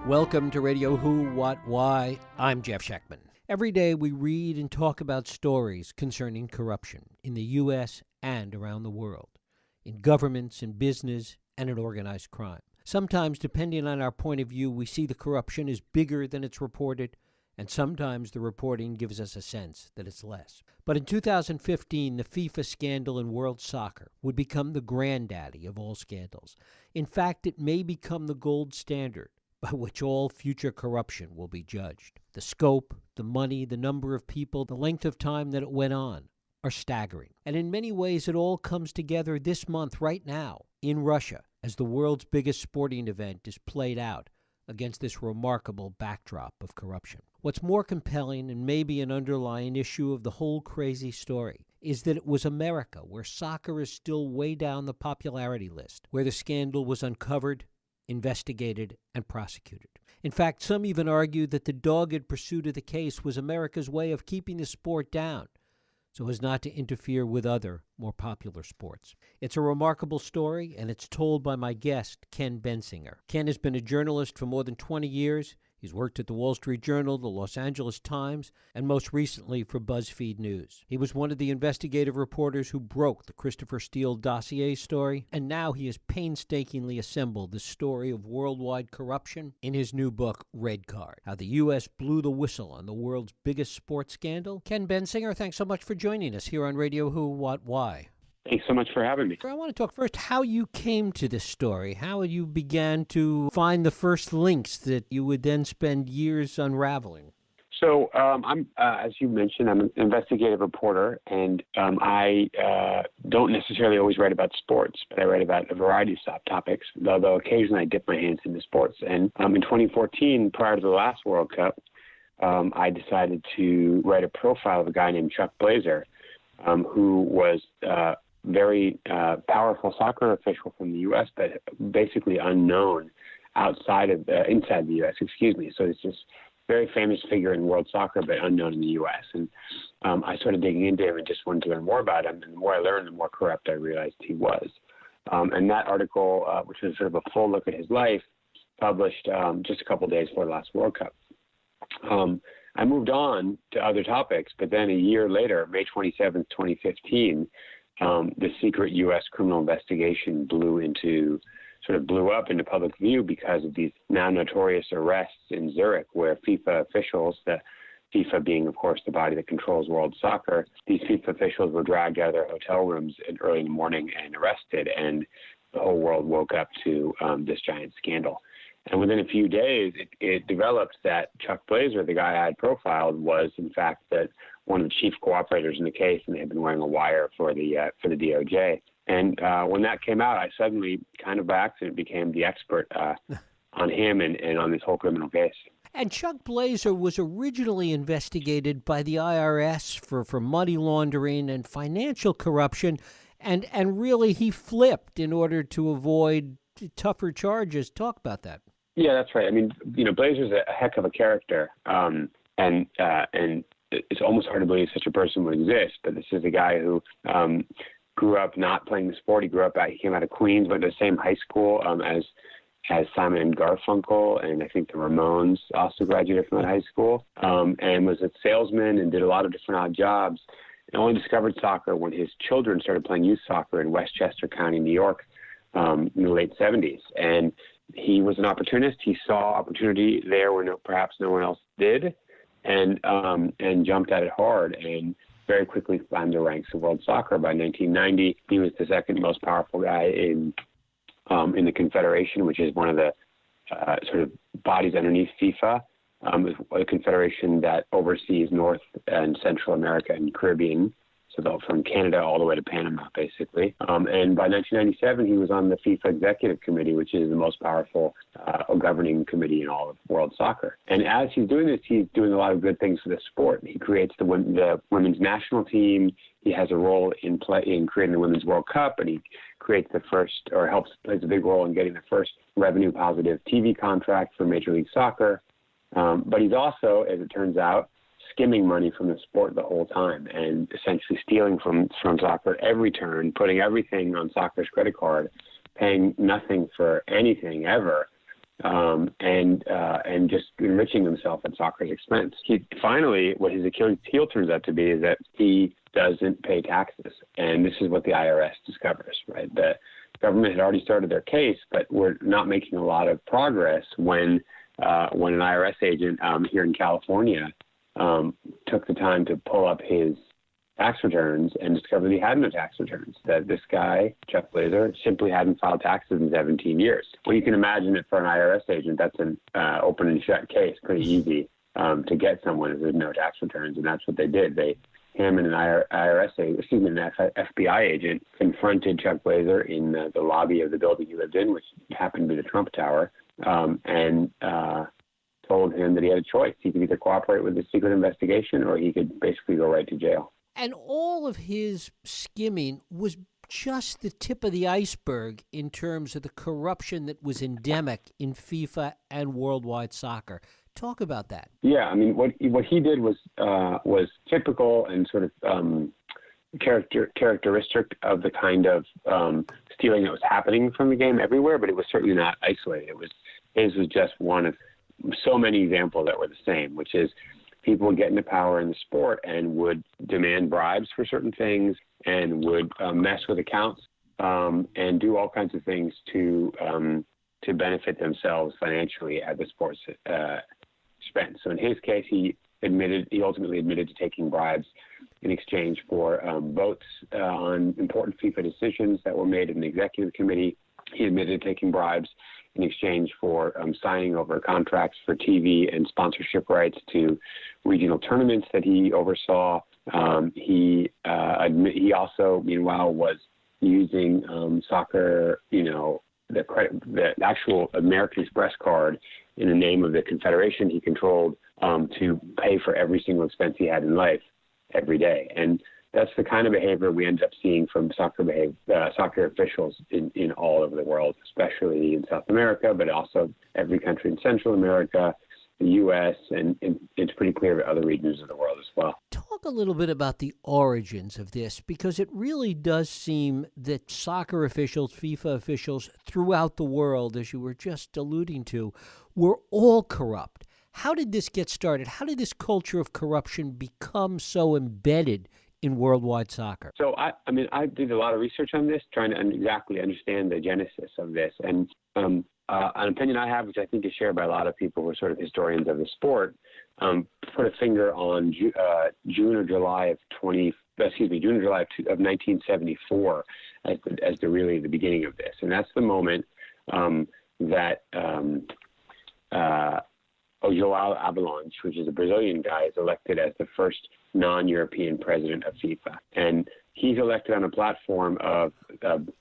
Welcome to Radio Who, What, Why. I'm Jeff Schechtman. Every day we read and talk about stories concerning corruption in the U.S. and around the world, in governments, in business, and in organized crime. Sometimes, depending on our point of view, we see the corruption is bigger than it's reported, and sometimes the reporting gives us a sense that it's less. But in 2015, the FIFA scandal in world soccer would become the granddaddy of all scandals. In fact, it may become the gold standard by which all future corruption will be judged. The scope, the money, the number of people, the length of time that it went on are staggering. And in many ways, it all comes together this month, right now, in Russia, as the world's biggest sporting event is played out against this remarkable backdrop of corruption. What's more compelling, and maybe an underlying issue of the whole crazy story, is that it was America, where soccer is still way down the popularity list, where the scandal was uncovered, investigated, and prosecuted. In fact, some even argue that the dogged pursuit of the case was America's way of keeping the sport down so as not to interfere with other, more popular sports. It's a remarkable story, and it's told by my guest, Ken Bensinger. Ken has been a journalist for more than 20 years. He's worked at the Wall Street Journal, the Los Angeles Times, and most recently for BuzzFeed News. He was one of the investigative reporters who broke the Christopher Steele dossier story, and now he has painstakingly assembled the story of worldwide corruption in his new book, Red Card: How the U.S. Blew the Whistle on the World's Biggest Sports Scandal. Ken Bensinger, thanks so much for joining us here on Radio Who, What, Why. Thanks so much for having me. I want to talk first how you came to this story, how you began to find the first links that you would then spend years unraveling. So I'm, as you mentioned, I'm an investigative reporter, and I don't necessarily always write about sports, but I write about a variety of topics, although occasionally I dip my hands into sports. And in 2014, prior to the last World Cup, I decided to write a profile of a guy named Chuck Blazer, who was very powerful soccer official from the U.S., but basically unknown inside the U.S., So it's just very famous figure in world soccer, but unknown in the U.S. And I started digging into him and just wanted to learn more about him. And the more I learned, the more corrupt I realized he was. And that article, which was sort of a full look at his life, published just a couple days before the last World Cup. I moved on to other topics, but then a year later, May 27th, 2015, the secret U.S. criminal investigation blew up into public view because of these now notorious arrests in Zurich, where FIFA officials, the FIFA being, of course, the body that controls world soccer, these FIFA officials were dragged out of their hotel rooms early in the morning and arrested, and the whole world woke up to this giant scandal. And within a few days, it developed that Chuck Blazer, the guy I had profiled, was in fact one of the chief cooperators in the case, and they had been wearing a wire for the DOJ. And when that came out, I suddenly, kind of by accident, became the expert on him and on this whole criminal case. And Chuck Blazer was originally investigated by the IRS for money laundering and financial corruption, and really he flipped in order to avoid tougher charges. Talk about that. Yeah, that's right. I mean, Blazer's a heck of a character, and it's almost hard to believe such a person would exist. But this is a guy who grew up not playing the sport. He came out of Queens, went to the same high school as Simon and Garfunkel, and I think the Ramones also graduated from that high school, and was a salesman and did a lot of different odd jobs. And only discovered soccer when his children started playing youth soccer in Westchester County, New York, in the late 70s. And he was an opportunist. He saw opportunity there where perhaps no one else did, and jumped at it hard and very quickly climbed the ranks of world soccer. By 1990, he was the second most powerful guy in the Confederation, which is one of the sort of bodies underneath FIFA, a confederation that oversees North and Central America and Caribbean. So from Canada all the way to Panama, basically. And by 1997, he was on the FIFA Executive Committee, which is the most powerful governing committee in all of world soccer. And as he's doing this, he's doing a lot of good things for the sport. He creates the women's national team. He has a role in creating the Women's World Cup, and he creates plays a big role in getting the first revenue-positive TV contract for Major League Soccer. But he's also, as it turns out, skimming money from the sport the whole time and essentially stealing from soccer at every turn, putting everything on soccer's credit card, paying nothing for anything ever, and just enriching himself at soccer's expense. Finally, what his Achilles heel turns out to be is that he doesn't pay taxes, and this is what the IRS discovers. Right, the government had already started their case, but we're not making a lot of progress when an IRS agent here in California took the time to pull up his tax returns and discovered he had no tax returns, that this guy, Chuck Blazer, simply hadn't filed taxes in 17 years. Well, you can imagine that for an IRS agent, that's an open and shut case, pretty easy to get someone with no tax returns, and that's what they did. Him and an FBI agent confronted Chuck Blazer in the lobby of the building he lived in, which happened to be the Trump Tower, and told him that he had a choice. He could either cooperate with the secret investigation or he could basically go right to jail. And all of his skimming was just the tip of the iceberg in terms of the corruption that was endemic in FIFA and worldwide soccer. Talk about that. Yeah, I mean, what he did was typical and sort of characteristic of the kind of stealing that was happening from the game everywhere, but it was certainly not isolated. His was just one of so many examples that were the same, which is people would get into power in the sport and would demand bribes for certain things and would mess with accounts and do all kinds of things to benefit themselves financially at the sport's expense. So in his case, he ultimately admitted to taking bribes in exchange for votes on important FIFA decisions that were made in the executive committee. He admitted to taking bribes in exchange for signing over contracts for TV and sponsorship rights to regional tournaments that he oversaw. He also, meanwhile, was using soccer, the actual American Express card in the name of the confederation he controlled to pay for every single expense he had in life every day. And that's the kind of behavior we end up seeing from soccer officials in all over the world, especially in South America, but also every country in Central America, the U.S., and it's pretty clear to other regions of the world as well. Talk a little bit about the origins of this, because it really does seem that soccer officials, FIFA officials throughout the world, as you were just alluding to, were all corrupt. How did this get started? How did this culture of corruption become so embedded in worldwide soccer? So, I did a lot of research on this, trying to exactly understand the genesis of this. And an opinion I have, which I think is shared by a lot of people who are sort of historians of the sport, put a finger on June or July of 1974 as the beginning of this. And that's the moment that João Avalanche, which is a Brazilian guy, is elected as the first non-European president of FIFA. And he's elected on a platform of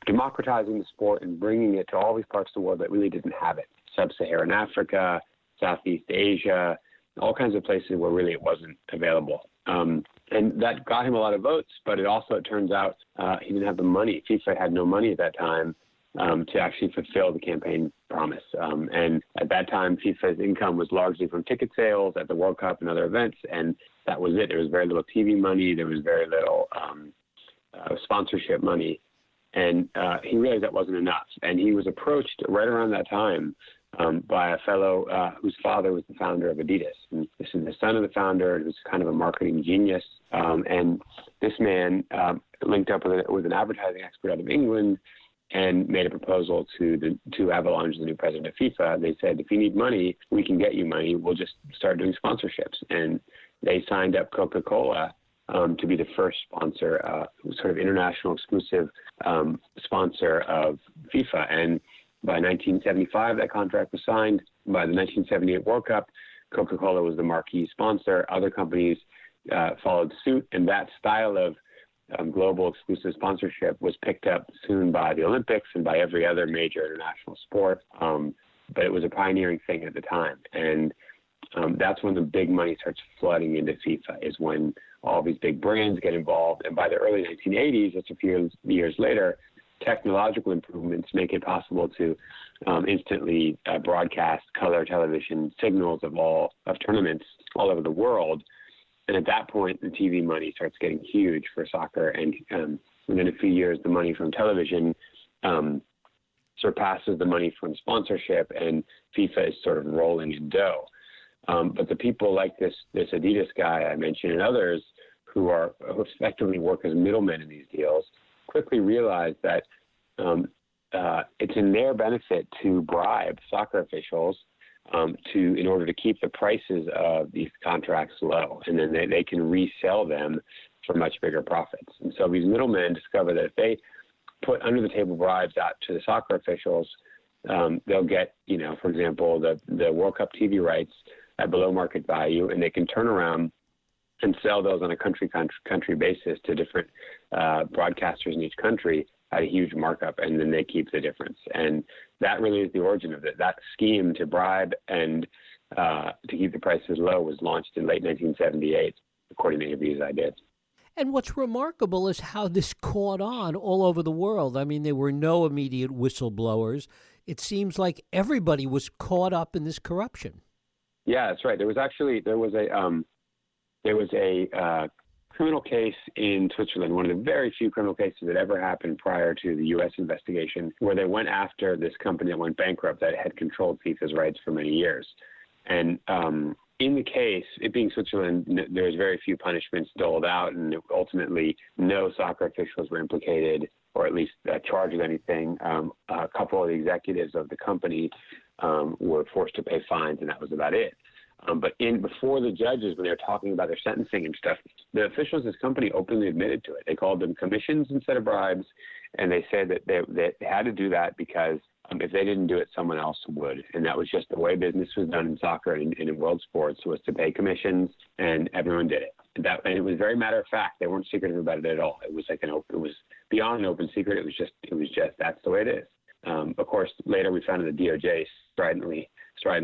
democratizing the sport and bringing it to all these parts of the world that really didn't have it. Sub-Saharan Africa, Southeast Asia, all kinds of places where really it wasn't available. And that got him a lot of votes, but it turns out he didn't have the money. FIFA had no money at that time to actually fulfill the campaign promise. And at that time, FIFA's income was largely from ticket sales at the World Cup and other events, and that was it. There was very little TV money. There was very little sponsorship money. And he realized that wasn't enough. And he was approached right around that time by a fellow whose father was the founder of Adidas. And this is the son of the founder, who's kind of a marketing genius. And this man linked up with an advertising expert out of England and made a proposal to Avalanche, the new president of FIFA. They said, if you need money, we can get you money. We'll just start doing sponsorships. And they signed up Coca-Cola to be the first sponsor, sort of international exclusive sponsor of FIFA. And by 1975, that contract was signed. By the 1978 World Cup, Coca-Cola was the marquee sponsor. Other companies followed suit, and that style of global exclusive sponsorship was picked up soon by the Olympics and by every other major international sport. But it was a pioneering thing at the time. And that's when the big money starts flooding into FIFA, is when all these big brands get involved. And by the early 1980s, that's a few years later, technological improvements make it possible to instantly broadcast color television signals of tournaments all over the world. And at that point, the TV money starts getting huge for soccer. And within a few years, the money from television surpasses the money from sponsorship, and FIFA is sort of rolling in dough. But the people like this Adidas guy I mentioned and others who effectively work as middlemen in these deals quickly realize that it's in their benefit to bribe soccer officials in order to keep the prices of these contracts low, and then they can resell them for much bigger profits. And so these middlemen discover that if they put under the table bribes out to the soccer officials, they'll get, for example, the World Cup TV rights at below market value, and they can turn around and sell those on a country basis to different broadcasters in each country at a huge markup, and then they keep the difference. And that really is the origin of it. That scheme to bribe and to keep the prices low was launched in late 1978, according to interviews I did. And what's remarkable is how this caught on all over the world. I mean, there were no immediate whistleblowers. It seems like everybody was caught up in this corruption. Yeah, that's right. There was a criminal case in Switzerland, one of the very few criminal cases that ever happened prior to the U.S. investigation, where they went after this company that went bankrupt that had controlled FIFA's rights for many years. And in the case, it being Switzerland, there was very few punishments doled out, and ultimately no soccer officials were implicated or at least charged with anything. A couple of the executives of the company were forced to pay fines, and that was about it. But before the judges, when they were talking about their sentencing and stuff, the officials of this company openly admitted to it. They called them commissions instead of bribes, and they said that they had to do that because if they didn't do it, someone else would. And that was just the way business was done in soccer and in world sports, was to pay commissions, and everyone did it. And it was very matter of fact. They weren't secretive about it at all. It was it was beyond an open secret. It was just that's the way it is. Of course, later we found that the DOJ stridently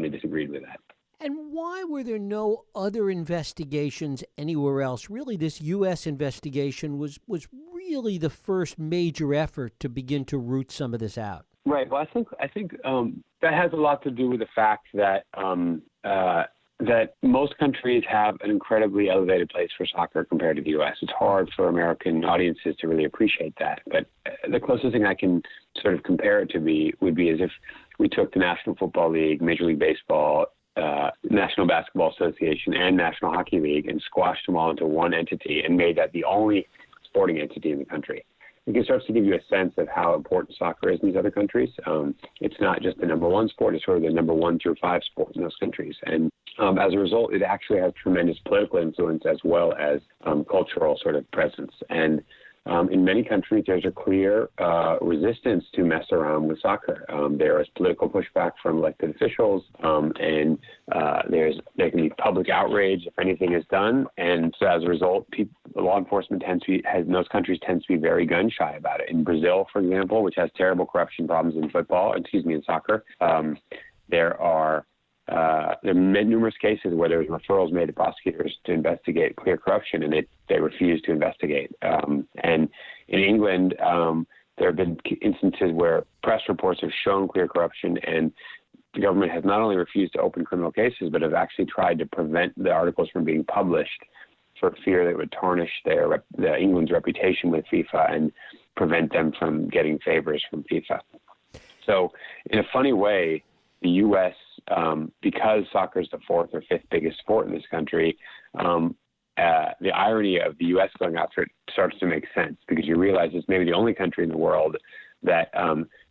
disagreed with that. And why were there no other investigations anywhere else? Really, this U.S. investigation was really the first major effort to begin to root some of this out. Right. Well, I think that has a lot to do with the fact that that most countries have an incredibly elevated place for soccer compared to the U.S. It's hard for American audiences to really appreciate that. But the closest thing I can sort of compare it to would be as if we took the National Football League, Major League Baseball, National Basketball Association, and National Hockey League and squashed them all into one entity and made that the only sporting entity in the country. It starts to give you a sense of how important soccer is in these other countries. It's not just the number one sport, it's sort of the number 1 through 5 sport in those countries. And as a result, it actually has tremendous political influence as well as cultural sort of presence. And in many countries, there's a clear resistance to mess around with soccer. There is political pushback from elected officials, and there can be public outrage if anything is done. And so as a result, law enforcement in those countries tends to be very gun shy about it. In Brazil, for example, which has terrible corruption problems in soccer, there are numerous cases where there's referrals made to prosecutors to investigate clear corruption, and they refuse to investigate. And in England, there have been instances where press reports have shown clear corruption, and the government has not only refused to open criminal cases, but have actually tried to prevent the articles from being published for fear that it would tarnish England's reputation with FIFA and prevent them from getting favors from FIFA. So in a funny way, the U.S., because soccer is the 4th or 5th biggest sport in this country, the irony of the U.S. going after it starts to make sense, because you realize it's maybe the only country in the world that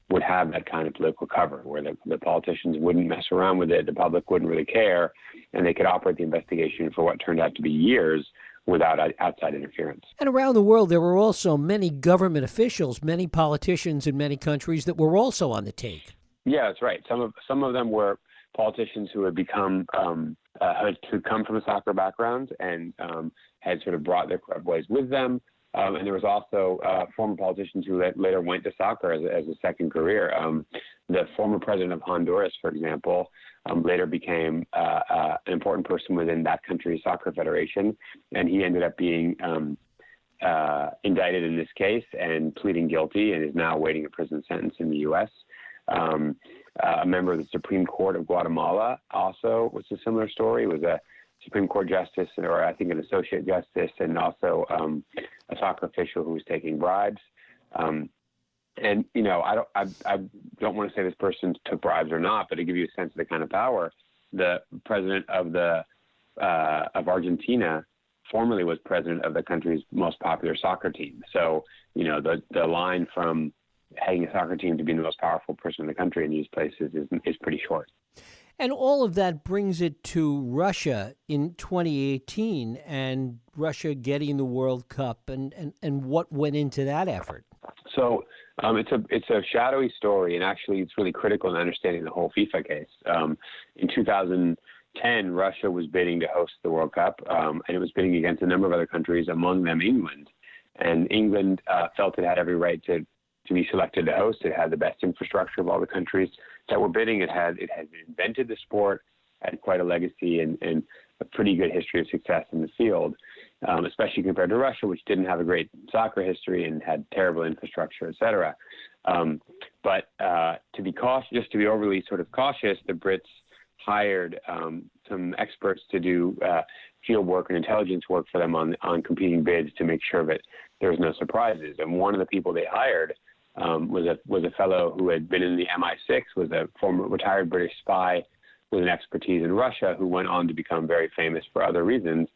would have that kind of political cover, where the politicians wouldn't mess around with it, the public wouldn't really care, and they could operate the investigation for what turned out to be years without outside interference. And around the world, there were also many government officials, many politicians in many countries that were also on the take. Yeah, that's right. Some of them were politicians who had become who come from a soccer background and had sort of brought their corrupt ways with them. And there was also former politicians who later went to soccer as a second career. The former president of Honduras, for example, later became an important person within that country's soccer federation, and he ended up being indicted in this case and pleading guilty, and is now awaiting a prison sentence in the U.S. A member of the Supreme Court of Guatemala also was a similar story. Was a Supreme Court justice, or I think an associate justice, and also a soccer official who was taking bribes. And I don't want to say this person took bribes or not, but to give you a sense of the kind of power, the president of Argentina formerly was president of the country's most popular soccer team. So the line from heading a soccer team to being the most powerful person in the country in these places is pretty short. And all of that brings it to Russia in 2018 and Russia getting the World Cup and what went into that effort. So it's a shadowy story, and actually it's really critical in understanding the whole FIFA case. In 2010, Russia was bidding to host the World Cup, and it was bidding against a number of other countries, among them England. And England felt it had every right to be selected to host. It had the best infrastructure of all the countries that were bidding. It had invented the sport, had quite a legacy and a pretty good history of success in the field, especially compared to Russia, which didn't have a great soccer history and had terrible infrastructure, et cetera. But to be cautious, just to be overly sort of cautious, the Brits hired some experts to do field work and intelligence work for them on competing bids to make sure that there was no surprises. And one of the people they hired was a fellow who had been in the MI6, was a former retired British spy with an expertise in Russia, who went on to become very famous for other reasons,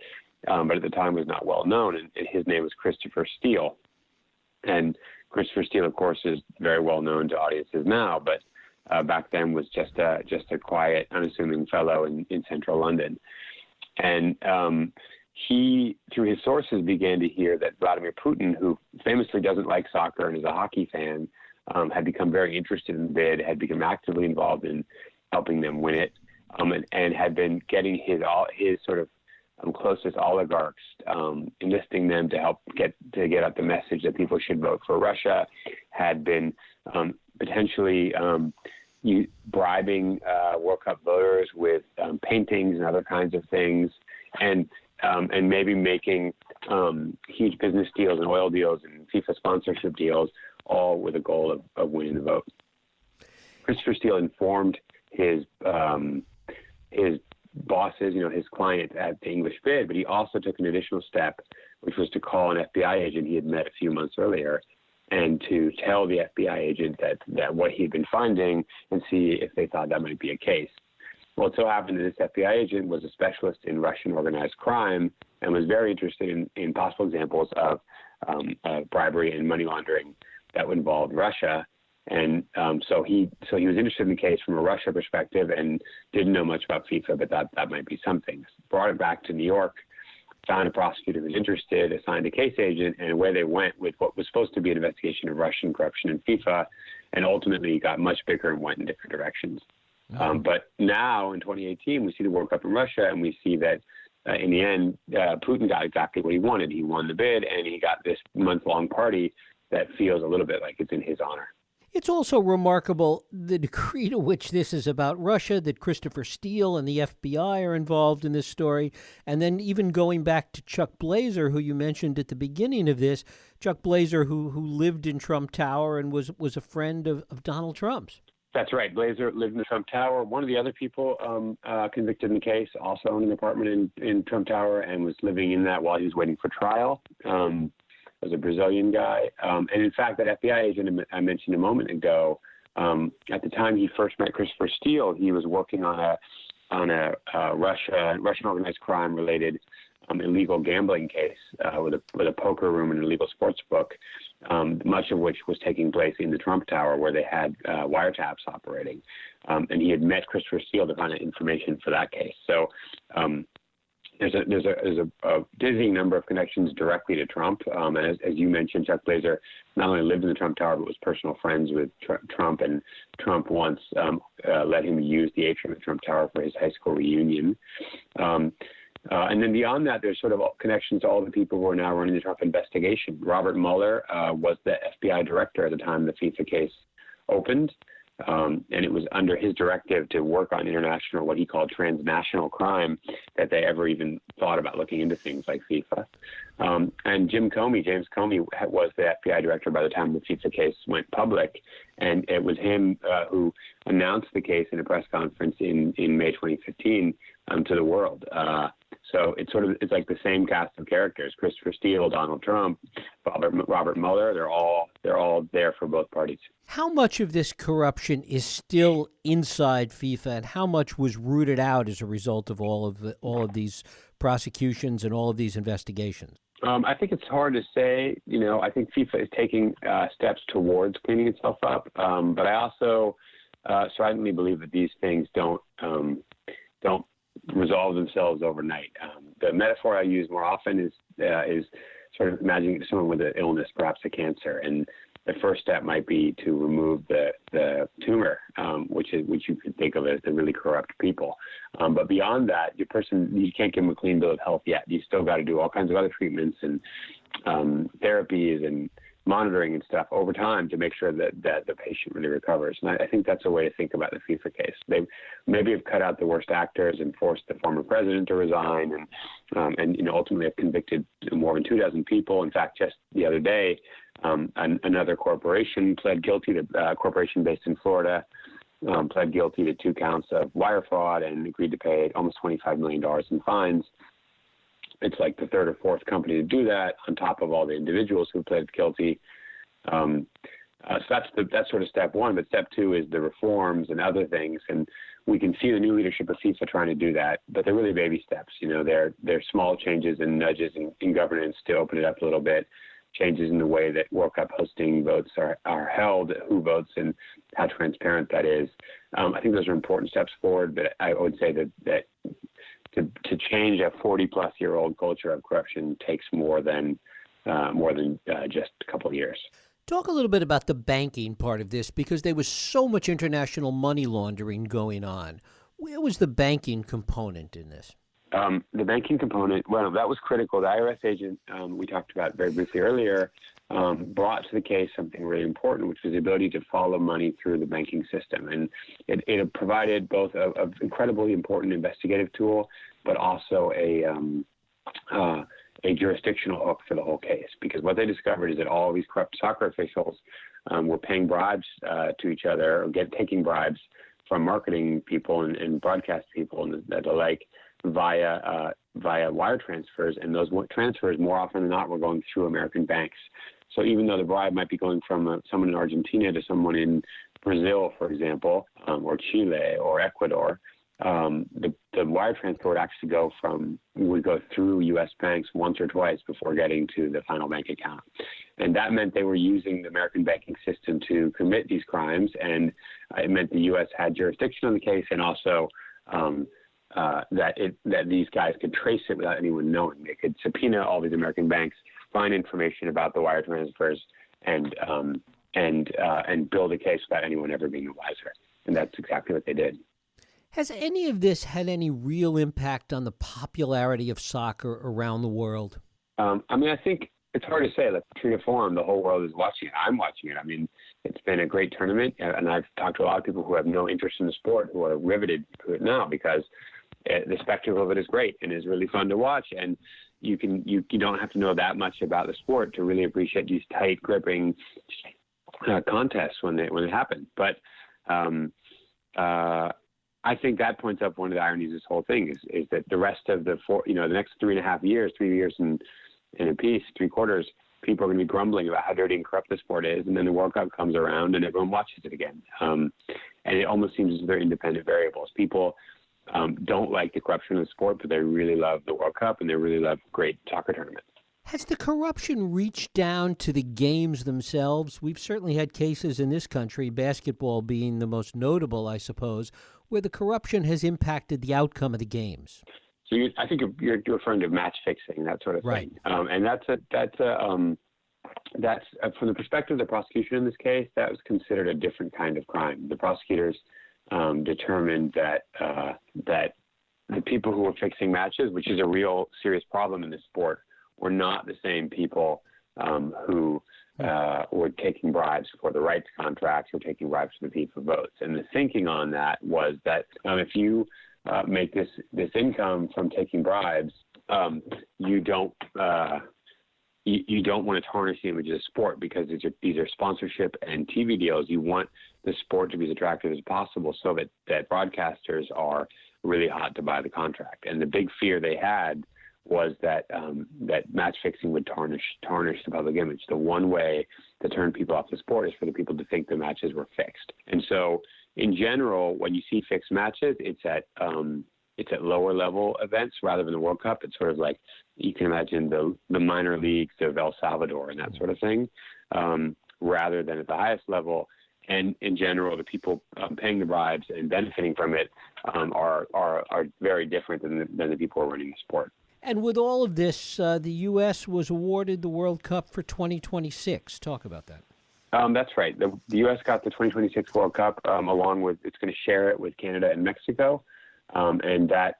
but at the time was not well known. And his name was Christopher Steele. And Christopher Steele, of course, is very well known to audiences now, but back then was just a quiet, unassuming fellow in central London. And he, through his sources, began to hear that Vladimir Putin, who famously doesn't like soccer and is a hockey fan, had become very interested in the bid, had become actively involved in helping them win it, and had been getting his sort of closest oligarchs, enlisting them to help get out the message that people should vote for Russia, had been potentially bribing World Cup voters with paintings and other kinds of things, and maybe making huge business deals and oil deals and FIFA sponsorship deals, all with a goal of winning the vote. Christopher Steele informed his bosses, his client at the English bid, but he also took an additional step, which was to call an FBI agent he had met a few months earlier and to tell the FBI agent that what he'd been finding and see if they thought that might be a case. Well, it so happened that this FBI agent was a specialist in Russian organized crime and was very interested in possible examples of bribery and money laundering that would involve Russia. And so he was interested in the case from a Russia perspective and didn't know much about FIFA, but that might be something. Brought it back to New York, found a prosecutor who was interested, assigned a case agent, and away they went with what was supposed to be an investigation of Russian corruption in FIFA, and ultimately got much bigger and went in different directions. But now in 2018, we see the World Cup in Russia, and we see that in the end, Putin got exactly what he wanted. He won the bid, and he got this month-long party that feels a little bit like it's in his honor. It's also remarkable the degree to which this is about Russia, that Christopher Steele and the FBI are involved in this story. And then even going back to Chuck Blazer, who you mentioned at the beginning of this, Chuck Blazer, who lived in Trump Tower and was a friend of Donald Trump's. That's right. Blazer lived in the Trump Tower. One of the other people convicted in the case also owned an apartment in Trump Tower and was living in that while he was waiting for trial. Was a Brazilian guy. And in fact, that FBI agent I mentioned a moment ago, at the time he first met Christopher Steele, he was working on a Russian organized crime related illegal gambling case with a poker room and an illegal sports book, much of which was taking place in the Trump Tower where they had wiretaps operating. And he had met Christopher Steele to find out information for that case. So there's a dizzying number of connections directly to Trump. And as you mentioned, Chuck Blazer not only lived in the Trump Tower, but was personal friends with Trump. And Trump once let him use the atrium of the Trump Tower for his high school reunion. And then beyond that, there's sort of connections to all the people who are now running the Trump investigation. Robert Mueller was the FBI director at the time the FIFA case opened. And it was under his directive to work on international, what he called transnational crime, that they ever even thought about looking into things like FIFA. And James Comey was the FBI director by the time the FIFA case went public. And it was him who announced the case in a press conference in May 2015 to the world. So it's like the same cast of characters: Christopher Steele, Donald Trump, Robert Mueller. They're all there for both parties. How much of this corruption is still inside FIFA, and how much was rooted out as a result of all of these prosecutions and all of these investigations? I think it's hard to say. I think FIFA is taking steps towards cleaning itself up, but I also strongly believe that these things don't resolve themselves overnight. The metaphor I use more often is sort of imagining someone with an illness, perhaps a cancer, and the first step might be to remove the tumor, which you could think of as the really corrupt people. But beyond that, you can't give them a clean bill of health yet. You still got to do all kinds of other treatments and therapies and monitoring and stuff over time to make sure that the patient really recovers. And I think that's a way to think about the FIFA case. They maybe have cut out the worst actors and forced the former president to resign, and ultimately have convicted more than 24 people. In fact, just the other day, another corporation pled guilty to a corporation based in Florida, pled guilty to 2 counts of wire fraud and agreed to pay almost $25 million in fines. It's like the third or fourth company to do that, on top of all the individuals who pled guilty. So that's sort of step one. But step two is the reforms and other things. And we can see the new leadership of FIFA trying to do that, but they're really baby steps. They're small changes and nudges in governance to open it up a little bit, changes in the way that World Cup hosting votes are held, who votes, and how transparent that is. I think those are important steps forward, but I would say that to change a 40-plus-year-old culture of corruption takes more than just a couple of years. Talk a little bit about the banking part of this, because there was so much international money laundering going on. Where was the banking component in this? The banking component, well, that was critical. The IRS agent we talked about very briefly earlier brought to the case something really important, which was the ability to follow money through the banking system. And it provided both an incredibly important investigative tool, but also a jurisdictional hook for the whole case. Because what they discovered is that all of these corrupt soccer officials were paying bribes to each other, or taking bribes from marketing people and broadcast people and the like, via wire transfers, and those transfers more often than not were going through American banks. So even though the bribe might be going from someone in Argentina to someone in Brazil, for example, or Chile or Ecuador, the wire transfer would go through U.S. banks once or twice before getting to the final bank account. And that meant they were using the American banking system to commit these crimes, and it meant the U.S. had jurisdiction on the case, and also that these guys could trace it without anyone knowing. They could subpoena all these American banks, find information about the wire transfers, and build a case without anyone ever being the wiser. And that's exactly what they did. Has any of this had any real impact on the popularity of soccer around the world? I think it's hard to say. Like, true to form, the whole world is watching it. I'm watching it. I mean, it's been a great tournament, and I've talked to a lot of people who have no interest in the sport who are riveted to it now, because the spectacle of it is great and is really fun to watch. And you don't have to know that much about the sport to really appreciate these tight, gripping contests when they happen. But I think that points up one of the ironies of this whole thing is that the rest of the next 3.5 years, 3 years and a piece, 3 quarters, people are going to be grumbling about how dirty and corrupt the sport is, and then the World Cup comes around and everyone watches it again. And it almost seems as if they're independent variables. People don't like the corruption of the sport, but they really love the World Cup and they really love great soccer tournaments. Has the corruption reached down to the games themselves? We've certainly had cases in this country, basketball being the most notable, I suppose, where the corruption has impacted the outcome of the games. So I think you're referring to match fixing, that sort of thing. Right. And that's from the perspective of the prosecution in this case, that was considered a different kind of crime. The prosecutors determined that the people who were fixing matches, which is a real serious problem in this sport, were not the same people who were taking bribes for the rights contracts or taking bribes for the FIFA votes. And the thinking on that was that if you make this income from taking bribes, you don't want to tarnish the image of the sport, because these are sponsorship and TV deals. You want the sport to be as attractive as possible, so that broadcasters are really hot to buy the contract. And the big fear they had was that that match fixing would tarnish the public image. The one way to turn people off the sport is for the people to think the matches were fixed. And so, in general, when you see fixed matches, it's at lower level events rather than the World Cup. It's sort of like you can imagine the minor leagues of El Salvador and that sort of thing, rather than at the highest level. And in general, the people paying the bribes and benefiting from it are very different than the people who are running the sport. And with all of this, the U.S. was awarded the World Cup for 2026. Talk about that. That's right. The U.S. got the 2026 World Cup along with, it's going to share it with Canada and Mexico. And that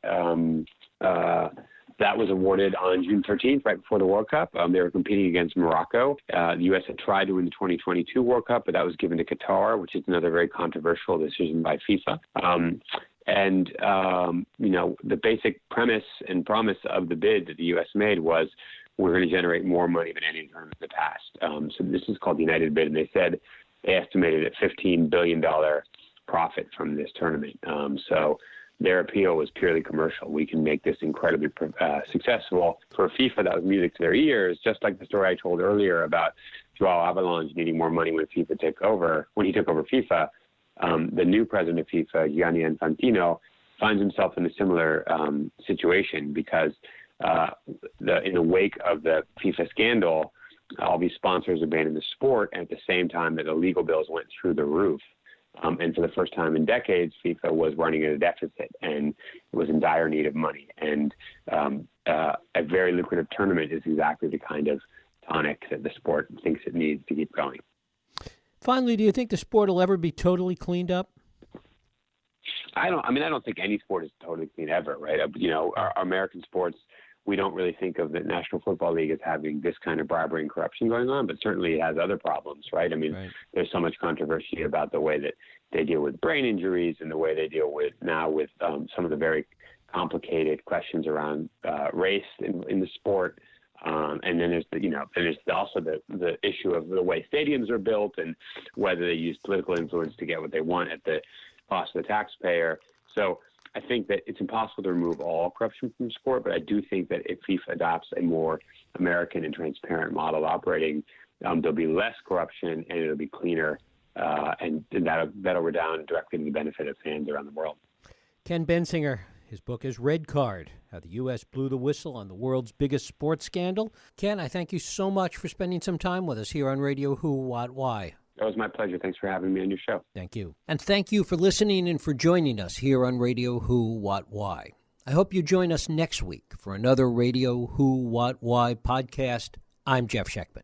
was awarded on June 13th, right before the World Cup. They were competing against Morocco. The U.S. had tried to win the 2022 World Cup, but that was given to Qatar, which is another very controversial decision by FIFA. The basic premise and promise of the bid that the U.S. made was we're going to generate more money than any tournament in the past. So this is called the United Bid, and they said they estimated a $15 billion profit from this tournament. So their appeal was purely commercial. We can make this incredibly successful. For FIFA, that was music to their ears, just like the story I told earlier about Joao Avalanche needing more money when he took over FIFA. The new president of FIFA, Gianni Infantino, finds himself in a similar situation because in the wake of the FIFA scandal, all these sponsors abandoned the sport, and at the same time that the legal bills went through the roof. And for the first time in decades, FIFA was running at a deficit and was in dire need of money. And a very lucrative tournament is exactly the kind of tonic that the sport thinks it needs to keep going. Finally, do you think the sport will ever be totally cleaned up? I don't think any sport is totally clean ever, right? Our American sports, we don't really think of the National Football League as having this kind of bribery and corruption going on, but certainly it has other problems, right? There's so much controversy about the way that they deal with brain injuries and the way they deal with some of the very complicated questions around race in the sport. And then there's also the issue of the way stadiums are built and whether they use political influence to get what they want at the cost of the taxpayer. So I think that it's impossible to remove all corruption from sport, but I do think that if FIFA adopts a more American and transparent model operating, there'll be less corruption and it'll be cleaner, and that'll redound directly to the benefit of fans around the world. Ken Bensinger, his book is Red Card, How the U.S. Blew the Whistle on the World's Biggest Sports Scandal. Ken, I thank you so much for spending some time with us here on Radio Who, What, Why. That was my pleasure. Thanks for having me on your show. Thank you. And thank you for listening and for joining us here on Radio Who, What, Why. I hope you join us next week for another Radio Who, What, Why podcast. I'm Jeff Sheckman.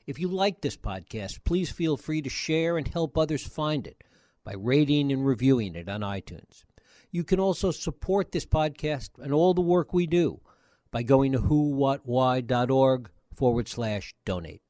If you like this podcast, please feel free to share and help others find it by rating and reviewing it on iTunes. You can also support this podcast and all the work we do by going to whowhatwhy.org/donate.